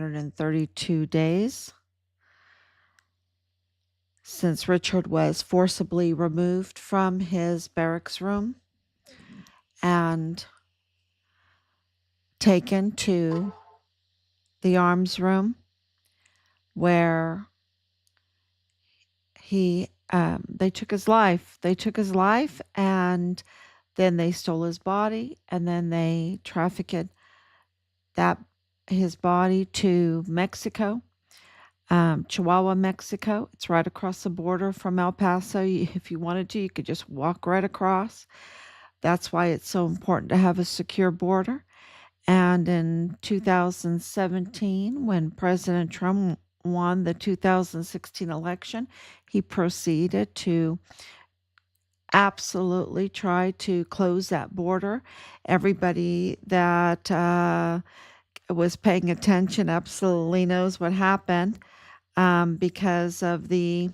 132 days since Richard was forcibly removed from his barracks room and taken to the arms room where they took his life. They took his life, and then they stole his body, and then they trafficked that his body to Mexico, Chihuahua, Mexico. It's right across the border from El Paso. If you wanted to, you could just walk right across. That's why it's so important to have a secure border. And in 2017, when President Trump won the 2016 election, he proceeded to absolutely try to close that border. Everybody that was paying attention absolutely knows what happened because of the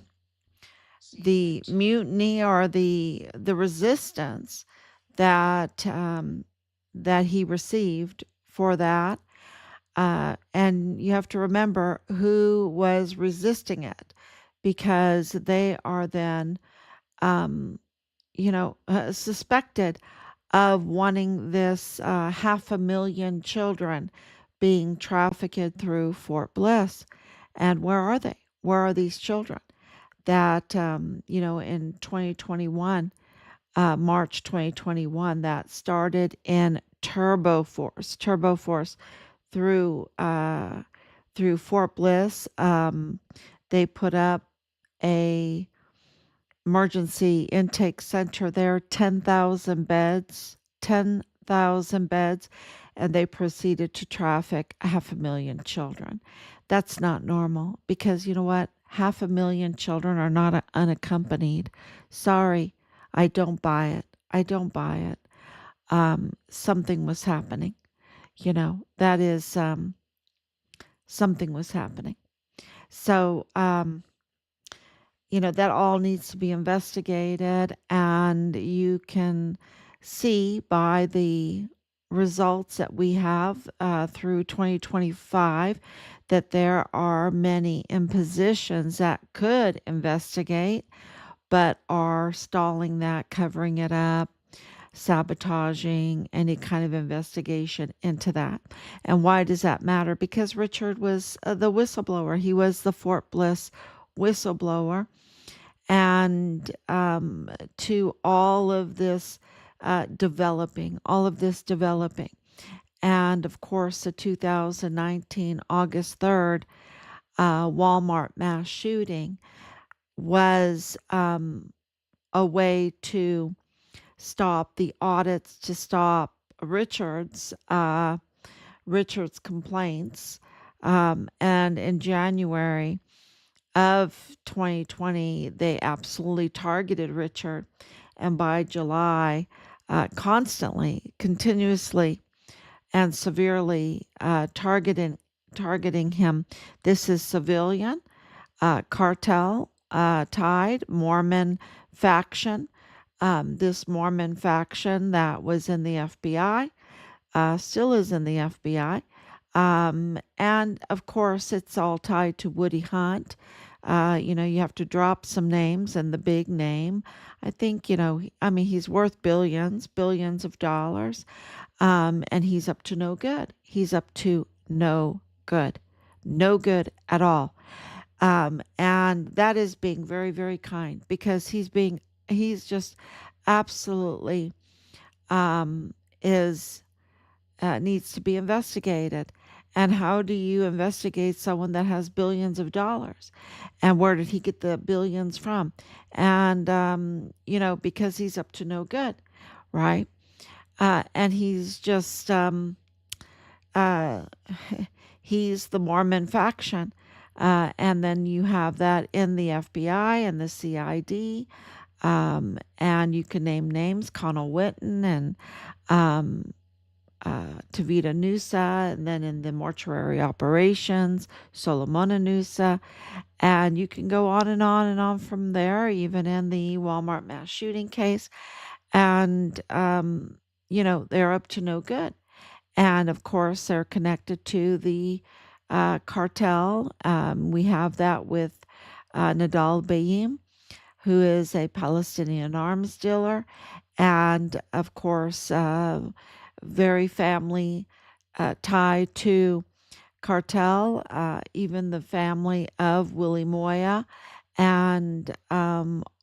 mutiny or the resistance that that he received for that. And you have to remember who was resisting it, because they are then, suspected of wanting this 500,000 children being trafficked through Fort Bliss. And where are they? Where are these children that, in 2021, March 2021, that started in Turbo Force through Fort Bliss. They put up a emergency intake center there, 10,000 beds, 10,000 beds, and they proceeded to traffic 500,000 children. That's not normal, because you know what? 500,000 children are not unaccompanied. Sorry, I don't buy it. I don't buy it. Something was happening. That is, something was happening. So, that all needs to be investigated, and you can see by the results that we have through 2025 that there are many impositions that could investigate but are stalling that, covering it up, sabotaging any kind of investigation into that. And why does that matter? Because Richard was the whistleblower. He was the Fort Bliss whistleblower. And to all of this developing. And of course, the 2019 August 3rd Walmart mass shooting was a way to stop the audits, to stop Richard's complaints. And in January of 2020, they absolutely targeted Richard. And by July, constantly, continuously, and severely targeting him. This is civilian, cartel tied, Mormon faction. This Mormon faction that was in the FBI, still is in the FBI. And of course, it's all tied to Woody Hunt. You have to drop some names, and the big name, I think, he's worth billions of dollars. And he's up to no good. He's up to no good at all. And that is being very, very kind, because he's just absolutely, is needs to be investigated. And how do you investigate someone that has billions of dollars? And where did he get the billions from? And, because he's up to no good, right? And he's just, uh, he's the Mormon faction. And then you have that in the FBI and the CID. And you can name names, Connell Witten and Tavita Nusa, and then in the mortuary operations, Solomona Nusa. And you can go on and on and on from there, even in the Walmart mass shooting case. And, they're up to no good. And of course, they're connected to the cartel. We have that with Nadal Bayim, who is a Palestinian arms dealer, and of course, very family tied to cartel, even the family of Willie Moya and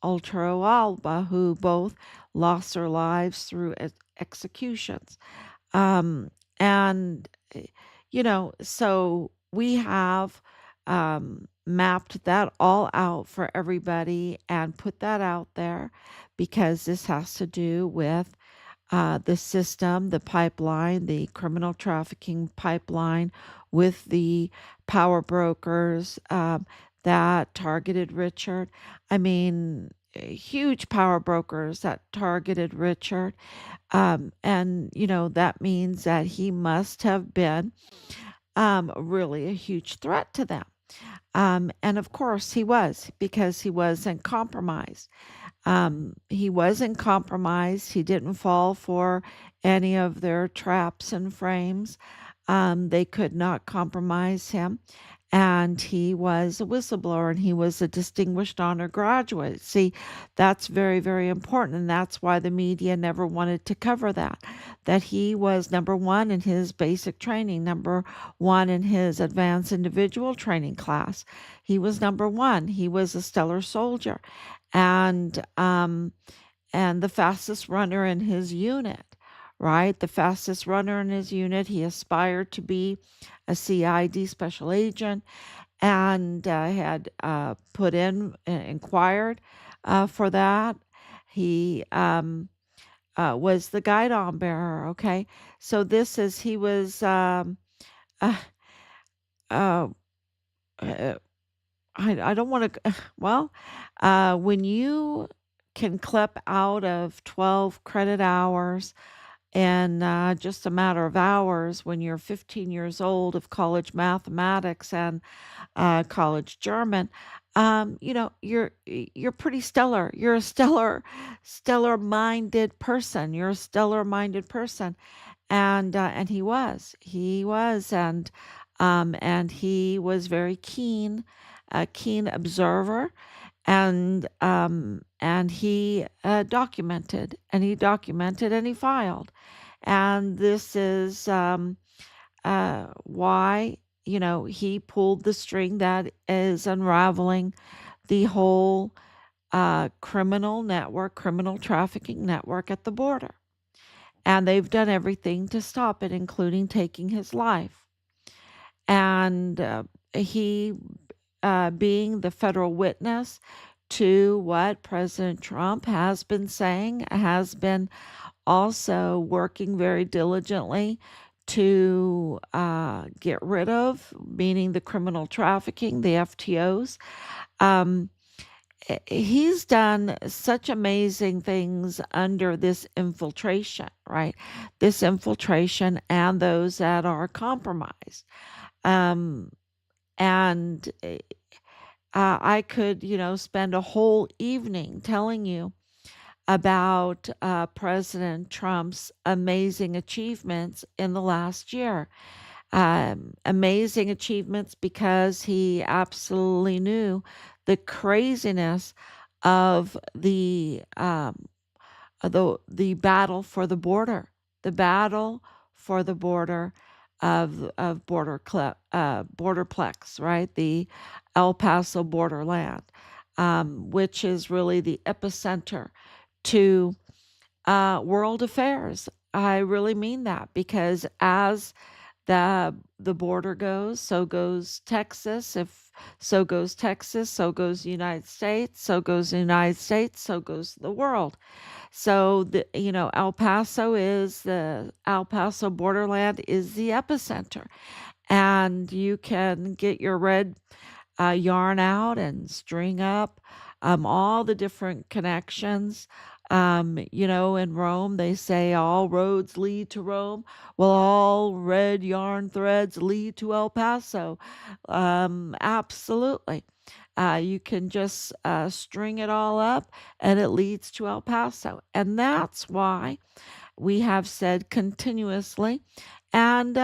Ultra Alba, who both lost their lives through executions. Um, and, so we have mapped that all out for everybody and put that out there because this has to do with the system, the pipeline, the criminal trafficking pipeline with the power brokers that targeted Richard. I mean, huge power brokers that targeted Richard. And, that means that he must have been really a huge threat to them. And of course, he was because he wasn't compromised. He wasn't compromised. He didn't fall for any of their traps and frames. They could not compromise him. And he was a whistleblower and he was a distinguished honor graduate. See, that's very, very important. And that's why the media never wanted to cover that he was number one in his basic training, number one in his advanced individual training class. He was number one. He was a stellar soldier and the fastest runner in his unit, right? The fastest runner in his unit. He aspired to be a CID special agent and had put in inquired for that. He was the guidon bearer. Okay, so he was uh, uh, uh, I don't want to. Well, when you can clip out of 12 credit hours in just a matter of hours when you're 15 years old of college mathematics and college German, you're pretty stellar. You're a stellar minded person. You're a stellar minded person, and he was, and he was very keen, a keen observer, and he documented and he filed, and this is why he pulled the string that is unraveling the whole criminal trafficking network at the border. And they've done everything to stop it, including taking his life. And he, being the federal witness to what President Trump has been saying, has been also working very diligently to get rid of, meaning the criminal trafficking, the FTOs. Um, he's done such amazing things under this infiltration, right? This infiltration and those that are compromised. Um, and I could, spend a whole evening telling you about President Trump's amazing achievements in the last year. Amazing achievements because he absolutely knew the craziness of the battle for the border, the battle for the border of borderplex, right? The El Paso borderland, which is really the epicenter to world affairs. I really mean that because as the border goes, so goes Texas. If so goes Texas, so goes the United States, so goes the United States, so goes the world. So El Paso borderland is the epicenter, and you can get your red yarn out and string up all the different connections. In Rome, they say all roads lead to Rome. Well, all red yarn threads lead to El Paso. Absolutely. You can just string it all up and it leads to El Paso. And that's why we have said continuously And,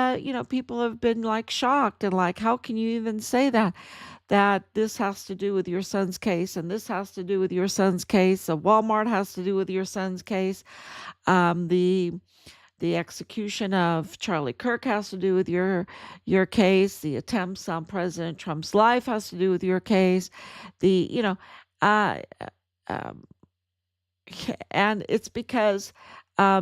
people have been like shocked and like, how can you even say that? That this has to do with your son's case and this has to do with your son's case. Walmart has to do with your son's case. The execution of Charlie Kirk has to do with your case. The attempts on President Trump's life has to do with your case. The you know, uh, um, and it's because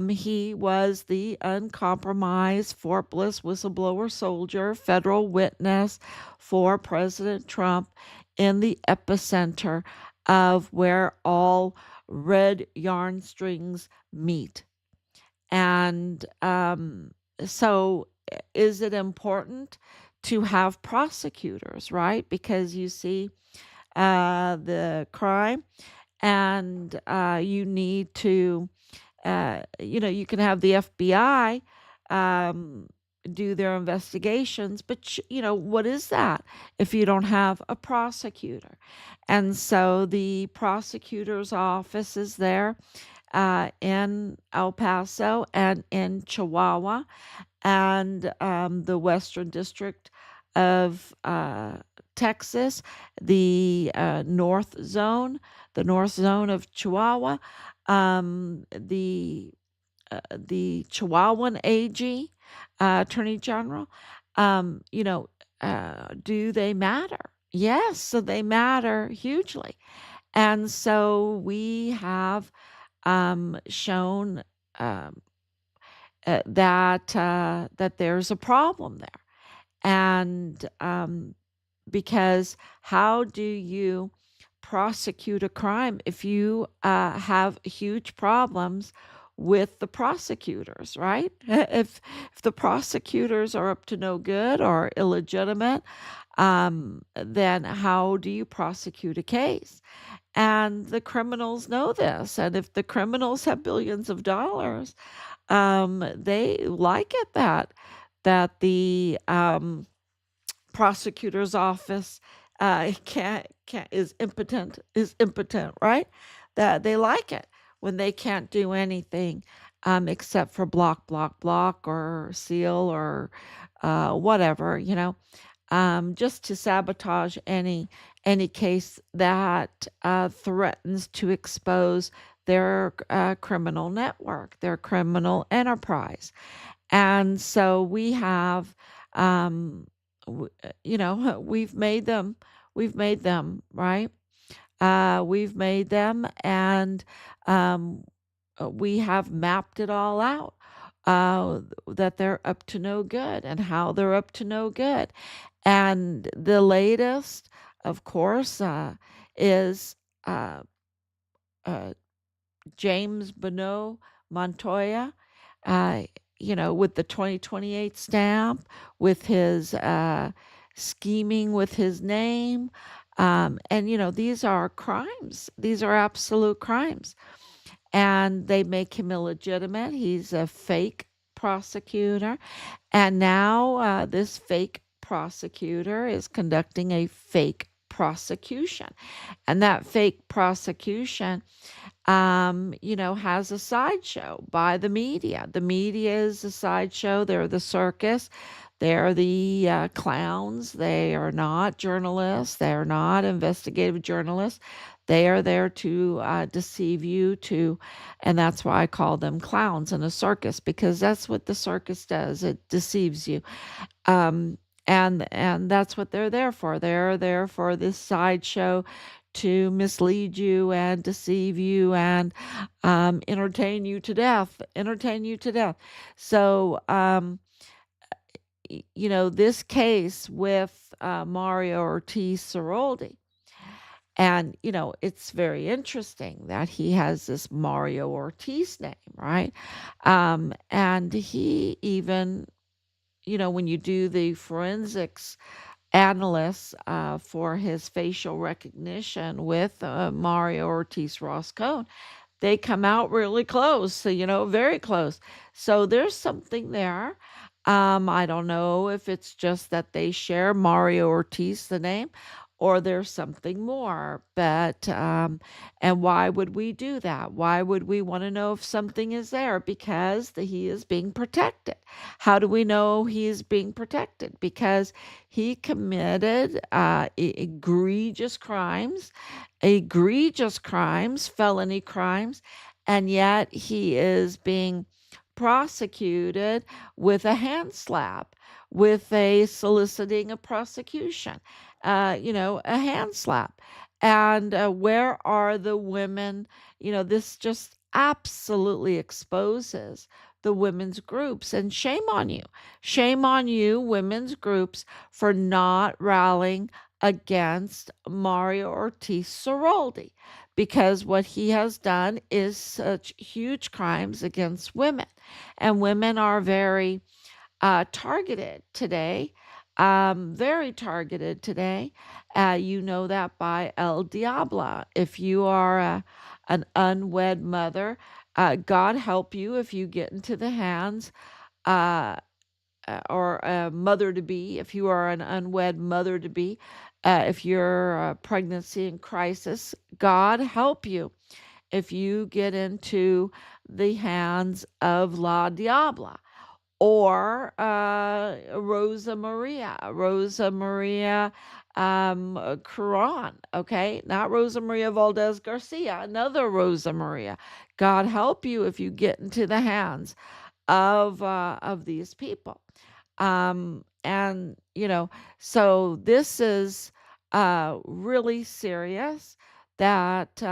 he was the uncompromised Fort Bliss whistleblower soldier, federal witness for President Trump in the epicenter of where all red yarn strings meet. And so, is it important to have prosecutors, right? Because you see the crime and you need to, you can have the FBI um, do their investigations, but what is that if you don't have a prosecutor? And so the prosecutor's office is there in El Paso and in Chihuahua and the Western District of Texas, the North Zone of Chihuahua, the Chihuahuan AG, Attorney General. Do they matter? Yes, so they matter hugely. And so we have shown um, that there's a problem there, and because how do you prosecute a crime if you have huge problems with the prosecutors, right? If the prosecutors are up to no good or illegitimate, then how do you prosecute a case? And the criminals know this. And if the criminals have billions of dollars, they like it that the prosecutor's office can't is impotent, right? That they like it when they can't do anything except for block or seal or whatever, just to sabotage any case that threatens to expose their criminal network, their criminal enterprise. And so we have, we've made them, right? We've made them, and um, we have mapped it all out. That they're up to no good and how they're up to no good. And the latest, of course, is uh, uh, James Bonneau Montoya, uh, with the 2028 stamp, with his scheming with his name. And, these are crimes. These are absolute crimes. And they make him illegitimate. He's a fake prosecutor. And now this fake prosecutor is conducting a fake prosecution. And that fake prosecution has a sideshow by the media. The media is a sideshow. They're the circus. They're the clowns. They are not journalists. They are not investigative journalists. They are there to deceive you and that's why I call them clowns in a circus, because that's what the circus does. It deceives you. Um, and that's what they're there for. They're there for this sideshow to mislead you and deceive you and entertain you to death. Entertain you to death. So, this case with Mario Ortiz Ceroldi, and it's very interesting that he has this Mario Ortiz name, right? And he even, when you do the forensics analysts for his facial recognition with Mario Ortiz Roscone, they come out really close, so, very close. So there's something there. I don't know if it's just that they share Mario Ortiz, the name, or there's something more. But and why would we do that? Why would we want to know if something is there? Because he is being protected. How do we know he is being protected? Because he committed egregious crimes, felony crimes, and yet he is being prosecuted with a hand slap, with a soliciting a prosecution, a hand slap. And where are the women? This just absolutely exposes the women's groups. And shame on you. Shame on you, women's groups, for not rallying against Mario Ortiz Ceroldi, because what he has done is such huge crimes against women. And women are very targeted today, very targeted today. You know that by El Diablo. If you are an unwed mother, God help you if you get into the hands uh, or a mother to be, if you are an unwed mother to be, if you're a pregnancy in crisis, God help you if you get into the hands of La Diabla or Rosa Maria Curan, okay? Not Rosa Maria Valdez Garcia, another Rosa Maria. God help you if you get into the hands of these people. And so this is really serious that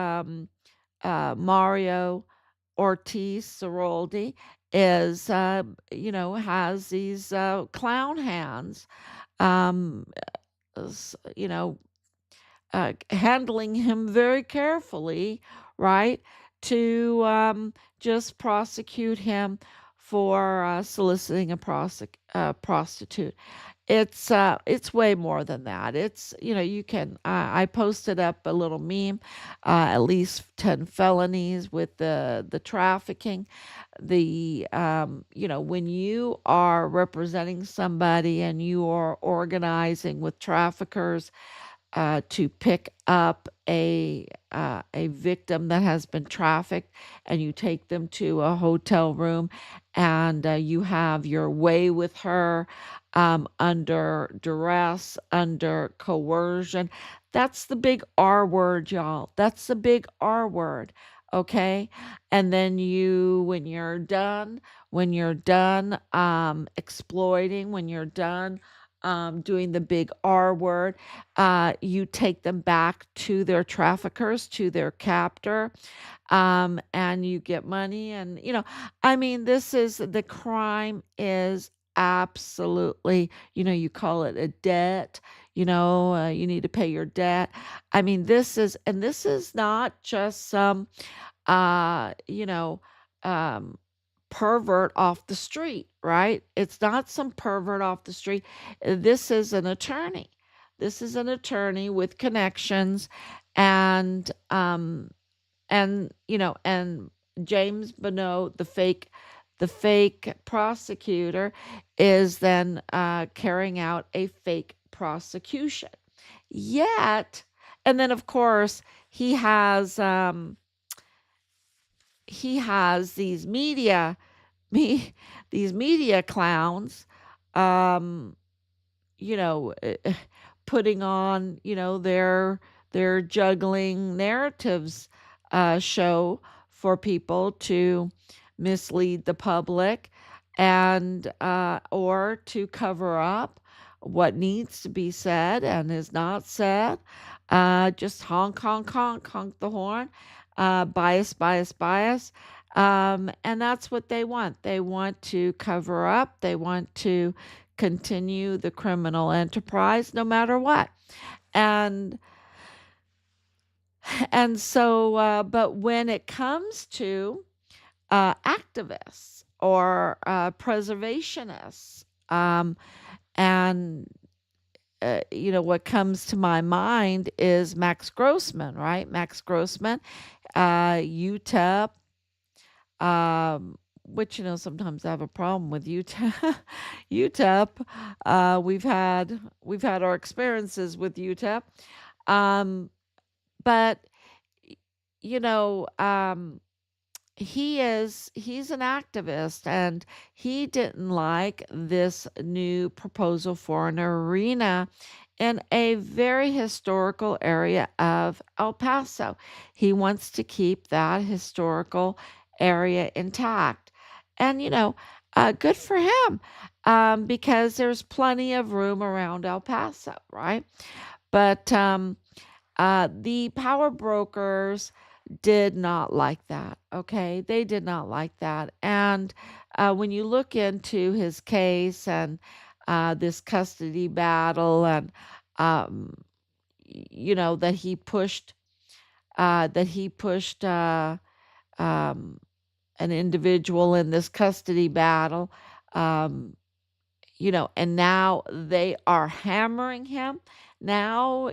Mario Ortiz Ceroldi is, has these clown hands, um, you know, handling him very carefully, right? To just prosecute him for soliciting a prostitute. It's way more than that. It's you can I posted up a little meme, at least 10 felonies with the trafficking. The when you are representing somebody and you are organizing with traffickers to pick up a victim that has been trafficked, and you take them to a hotel room, and you have your way with her, under duress, under coercion. That's the big R word, y'all. That's the big R word. Okay. And then when you're done exploiting, when you're done doing the big R word, you take them back to their traffickers, to their captor, and you get money. And, I mean, the crime is absolutely, you call it a debt, you need to pay your debt. I mean, this is not just some, uh, you know, um, pervert off the street, right? It's not some pervert off the street. This is an attorney. This is an attorney with connections, and and James Bonneau, the fake prosecutor, is then carrying out a fake prosecution. Yet, and then of course he has me these media clowns, um you know uh, putting on their juggling narratives show for people to mislead the public, and or to cover up what needs to be said and is not said. Just honk honk honk honk the horn, bias bias bias. And that's what they want. They want to cover up, they want to continue the criminal enterprise no matter what. And so but when it comes to activists or preservationists, and what comes to my mind is Max Grossman, right? Max Grossman, UTEP, um, which sometimes I have a problem with UTEP. UTEP. We've had our experiences with UTEP, um, but you know, he's an activist, and he didn't like this new proposal for an arena in a very historical area of El Paso. He wants to keep that historical area intact. And good for him, because there's plenty of room around El Paso, right? But the power brokers did not like that. Okay. They did not like that. And when you look into his case and this custody battle, and, um, that he pushed um, an individual in this custody battle, um, and now they are hammering him. Now,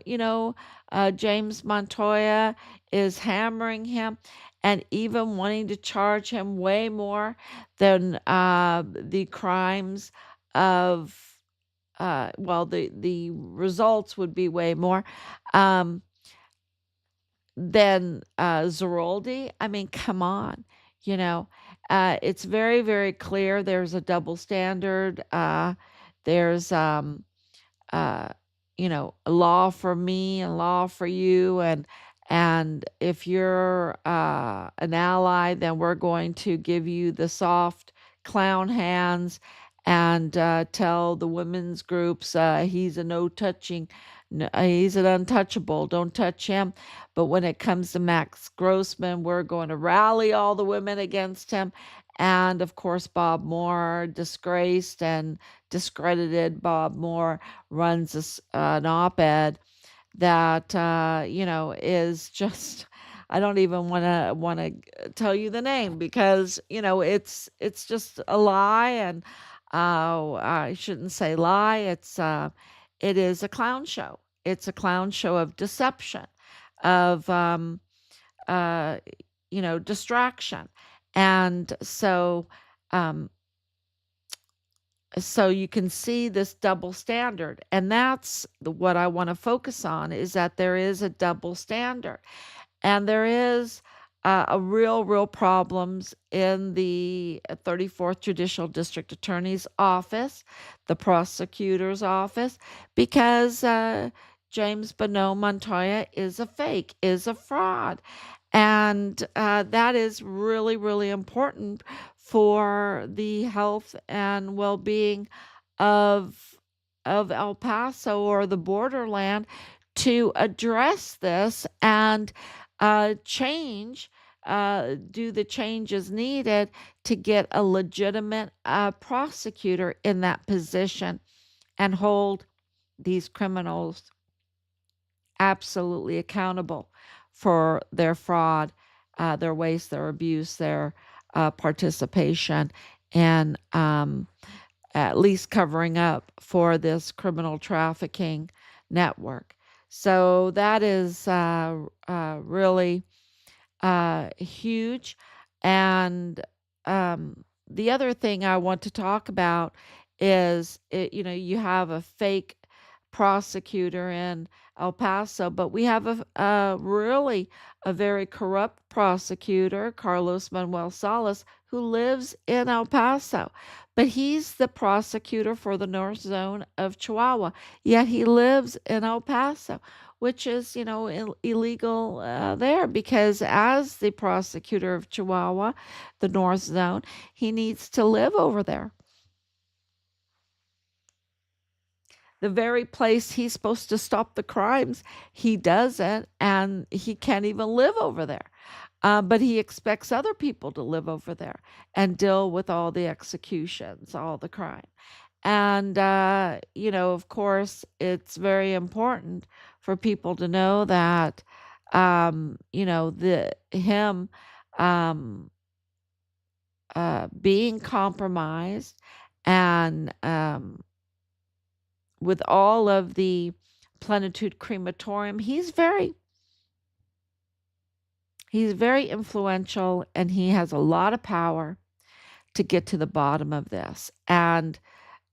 James Montoya is hammering him and even wanting to charge him way more than the crimes of, well, the results would be way more. Um, than Zeroldi. I mean, come on, you know. It's very, very clear there's a double standard. There's uh, a law for me and law for you, and if you're an ally, then we're going to give you the soft clown hands and tell the women's groups he's a no touching, he's an untouchable, don't touch him. But when it comes to Max Grossman, we're going to rally all the women against him. And of course, Bob Moore, disgraced and discredited Bob Moore, runs an op-ed that is just, I don't even want to tell you the name, because it's just a lie. And I shouldn't say lie. It is a clown show. It's a clown show of deception, of uh distraction. And um so you can see this double standard, and that's what I want to focus on, is that there is a double standard. And there is a real problems in the 34th Judicial District Attorney's office, the prosecutor's office, because James Bonneau Montoya is a fake, is a fraud. And that is really, really important for the health and well-being of El Paso, or the borderland, to address this and do the changes needed to get a legitimate prosecutor in that position and hold these criminals absolutely accountable for their fraud, their waste, their abuse, their participation, and at least covering up for this criminal trafficking network. So that is really huge. And the other thing I want to talk about is, you have a fake prosecutor in El Paso, but we have really a very corrupt prosecutor, Carlos Manuel Salas, who lives in El Paso. But he's the prosecutor for the North Zone of Chihuahua, yet he lives in El Paso, which is, illegal there, because as the prosecutor of Chihuahua, the North Zone, he needs to live over there. The very place he's supposed to stop the crimes, he doesn't, and he can't even live over there. But he expects other people to live over there and deal with all the executions, all the crime. And, of course, it's very important for people to know that, him um, being compromised, and with all of the Plenitude Crematorium, he's very influential, and he has a lot of power to get to the bottom of this. And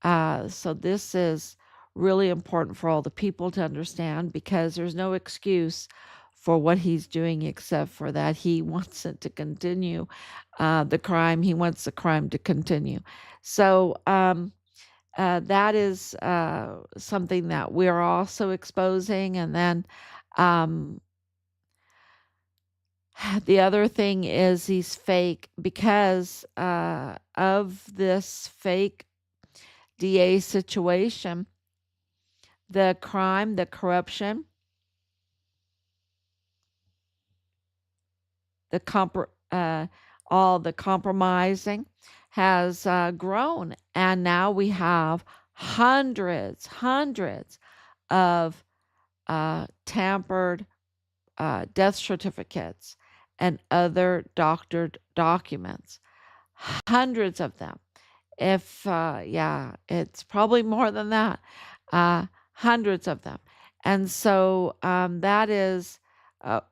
so this is really important for all the people to understand, because there's no excuse for what he's doing except for that he wants it to continue. The crime, he wants the crime to continue. So that is something that we're also exposing. And then um, the other thing is these fake, because of this fake DA situation, the crime, the corruption, the all the compromising has grown, and now we have hundreds of tampered death certificates and other doctored documents. Hundreds of them. If yeah, it's probably more than that. Hundreds of them. And so that is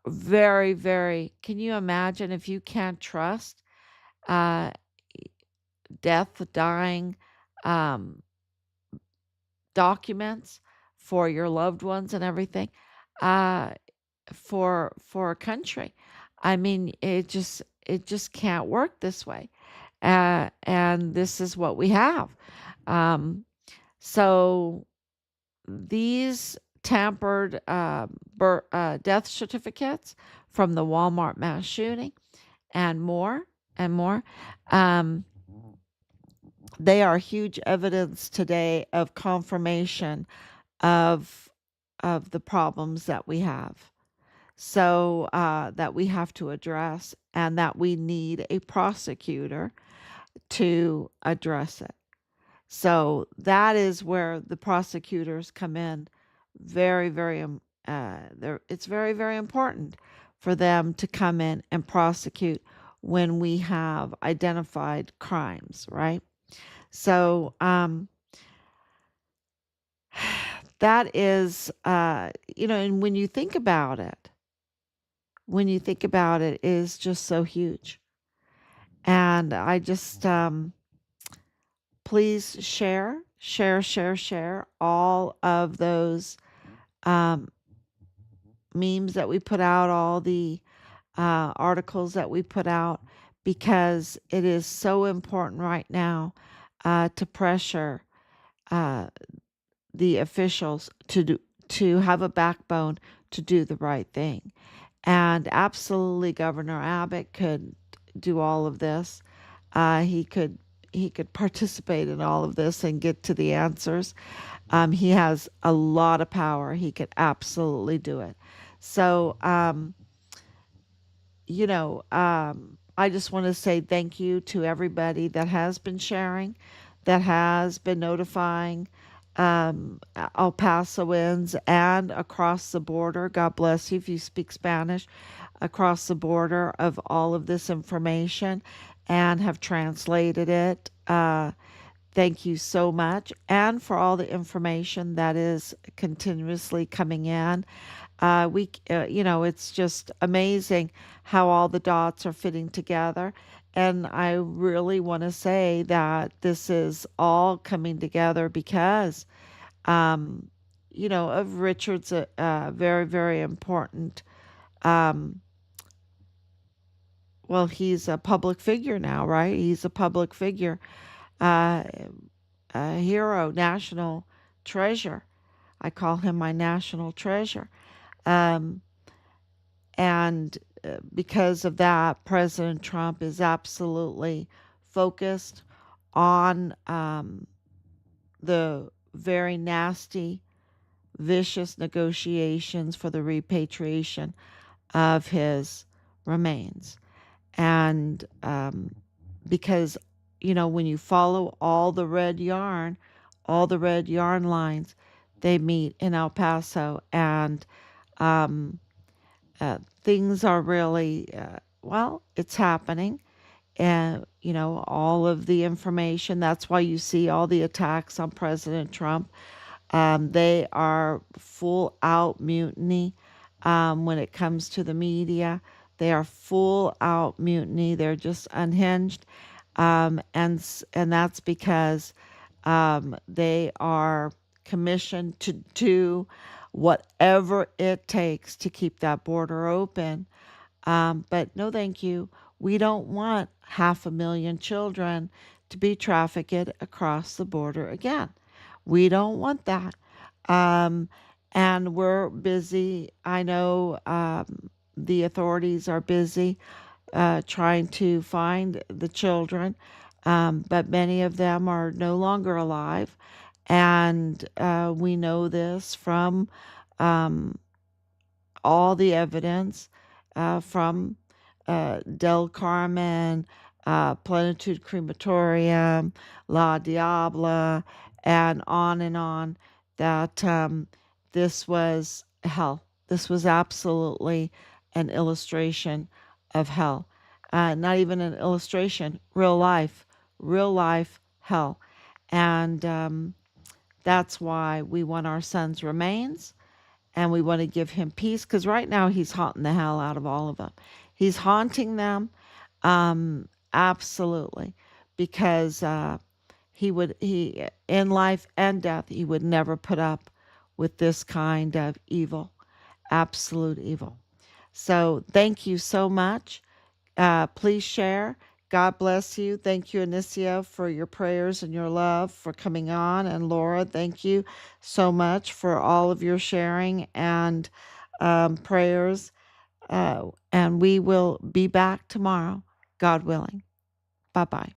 very, very. Can you imagine if you can't trust uh, death, dying um, documents for your loved ones and everything uh, for a country? I mean, it just can't work this way. And this is what we have. Um, so these tampered death certificates from the Walmart mass shooting and more and more, um, they are huge evidence today of confirmation of the problems that we have. So that we have to address, and that we need a prosecutor to address it. So that is where the prosecutors come in. Very, very, it's very, very important for them to come in and prosecute when we have identified crimes, right? So that is, and when you think about it, it is just so huge. And I just, please share all of those um, memes that we put out, all the articles that we put out, because it is so important right now to pressure uh, the officials to have a backbone to do the right thing. And absolutely, Governor Abbott could do all of this. He could participate in all of this and get to the answers. He has a lot of power. He could absolutely do it. So, I just want to say thank you to everybody that has been sharing, that has been notifying El Pasoans and across the border. God bless you if you speak Spanish, across the border, of all of this information and have translated it. Thank you so much. And for all the information that is continuously coming in. It's just amazing how all the dots are fitting together. And I really want to say that this is all coming together because, of Richard's very, very important. Um, well, he's a public figure now, right? He's a public figure, uh, a hero, national treasure. I call him my national treasure. Um, And because of that, President Trump is absolutely focused on the very nasty, vicious negotiations for the repatriation of his remains. And because, when you follow all the red yarn lines, they meet in El Paso. And um, things are really, it's happening. And, all of the information, that's why you see all the attacks on President Trump. They are full out mutiny when it comes to the media. They are full out mutiny. They're just unhinged. And that's because they are commissioned to do whatever it takes to keep that border open. But no, thank you. We don't want 500,000 children to be trafficked across the border again. We don't want that. Um, and we're busy. I know the authorities are busy trying to find the children, but many of them are no longer alive. And we know this from all the evidence from Del Carmen, Plenitude Crematorium, La Diabla, and on, that this was hell. This was absolutely an illustration of hell. Not even an illustration, real life hell. And that's why we want our son's remains and we want to give him peace because right now he's haunting the hell out of all of them. He's haunting them, absolutely, because he in life and death he would never put up with this kind of evil, absolute evil. So thank you so much. Please share. God bless you. Thank you, Anicia, for your prayers and your love for coming on. And Laura, thank you so much for all of your sharing and prayers. And we will be back tomorrow, God willing. Bye bye.